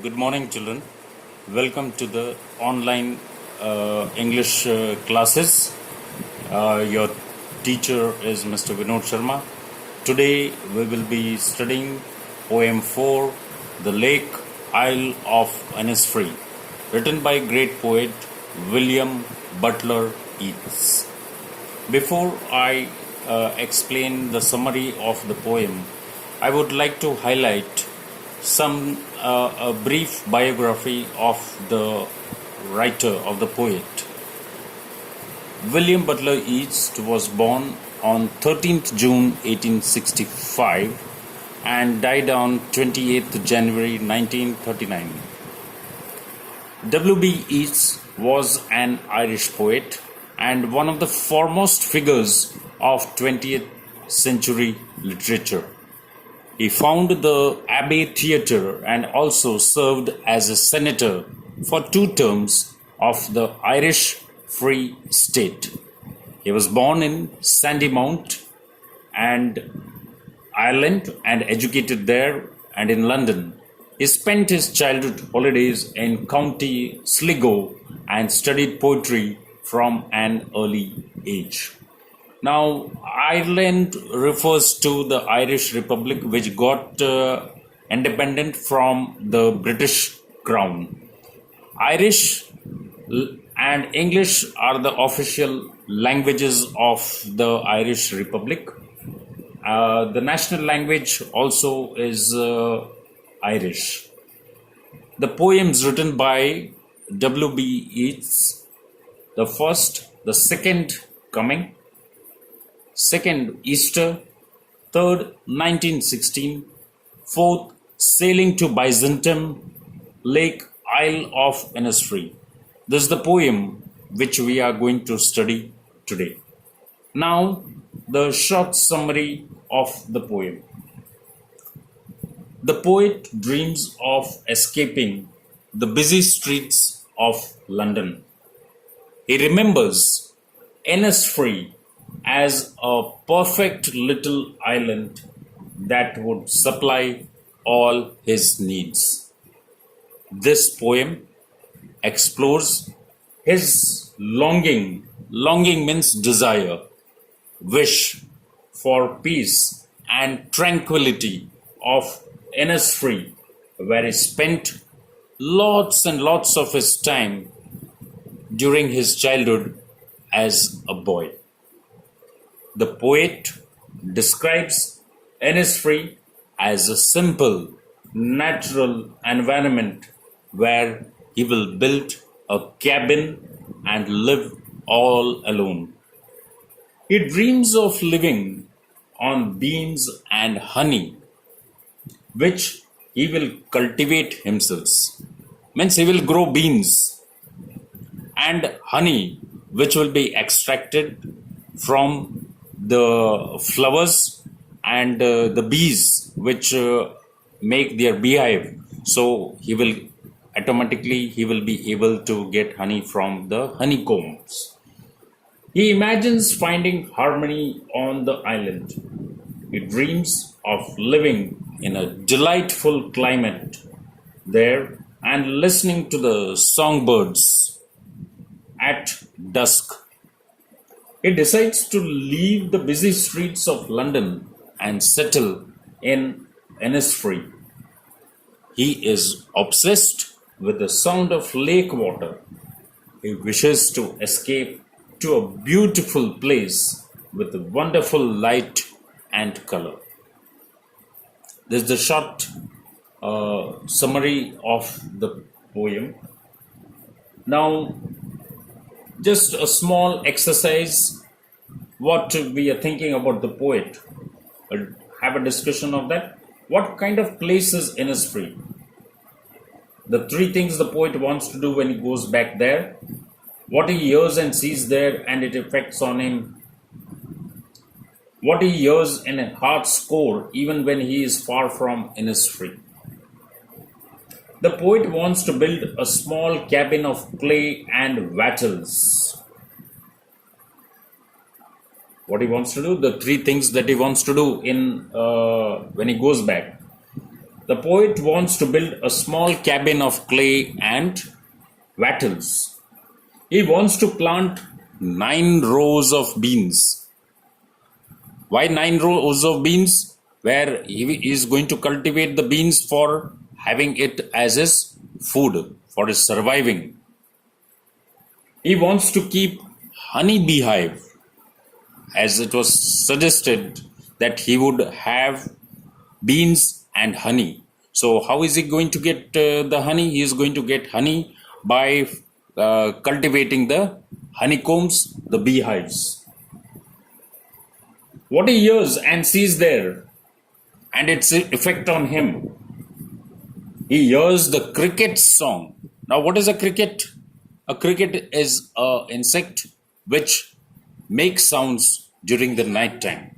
Good morning, children. Welcome to the online English classes. Your teacher is Mr. Vinod Sharma. Today we will be studying poem 4, The Lake Isle of Innisfree, written by great poet William Butler Yeats. Before I explain the summary of the poem, I would like to highlight some a brief biography of the writer, of the poet. William Butler Yeats was born on 13th June 1865 and died on 28th January 1939. W.B. Yeats was an Irish poet and one of the foremost figures of 20th century literature. He founded the Abbey Theatre and also served as a senator for 2 terms of the Irish Free State. He was born in Sandymount and Ireland and educated there and in London. He spent his childhood holidays in County Sligo and studied poetry from an early age. Now, Ireland refers to the Irish Republic, which got independent from the British Crown. Irish and English are the official languages of the Irish Republic. The national language also is Irish. The poems written by W.B. Yeats, the first, the second coming, second Easter, third 1916, fourth Sailing to Byzantium, Lake Isle of Innisfree. This is the poem which we are going to study today. Now, the short summary of the poem. The poet dreams of escaping the busy streets of London. He remembers Innisfree as a perfect little island that would supply all his needs. This poem explores his longing. Longing means desire, wish for peace and tranquility of Innisfree, where he spent lots and lots of his time during his childhood as a boy. The poet describes Innisfree as a simple, natural environment where he will build a cabin and live all alone. He dreams of living on beans and honey, which he will cultivate himself. Means he will grow beans and honey, which will be extracted from the flowers and the bees which make their beehive. So he will be able to get honey from the honeycombs. He imagines finding harmony on the island. He dreams of living in a delightful climate there and listening to the songbirds at dusk. He decides to leave the busy streets of London and settle in Innisfree. He is obsessed with the sound of lake water. He wishes to escape to a beautiful place with wonderful light and color. This is the short summary of the poem. Now, just a small exercise, what we are thinking about the poet. Have a discussion of that. What kind of place is Innisfree? The 3 things the poet wants to do when he goes back there. What he hears and sees there and it affects on him. What he hears in a heart's core even when he is far from Innisfree. The poet wants to build a small cabin of clay and wattles. What he wants to do, the 3 things that he wants to do in when he goes back. The poet wants to build a small cabin of clay and wattles. He wants to plant 9 rows of beans. Why 9 rows of beans? Where he is going to cultivate the beans for having it as his food, for his surviving. He wants to keep honey beehive, as it was suggested that he would have beans and honey. So, how is he going to get the honey? He is going to get honey by cultivating the honeycombs, the beehives. What he hears and sees there, and its effect on him. He hears the cricket song. Now, what is a cricket? A cricket is an insect which makes sounds during the night time.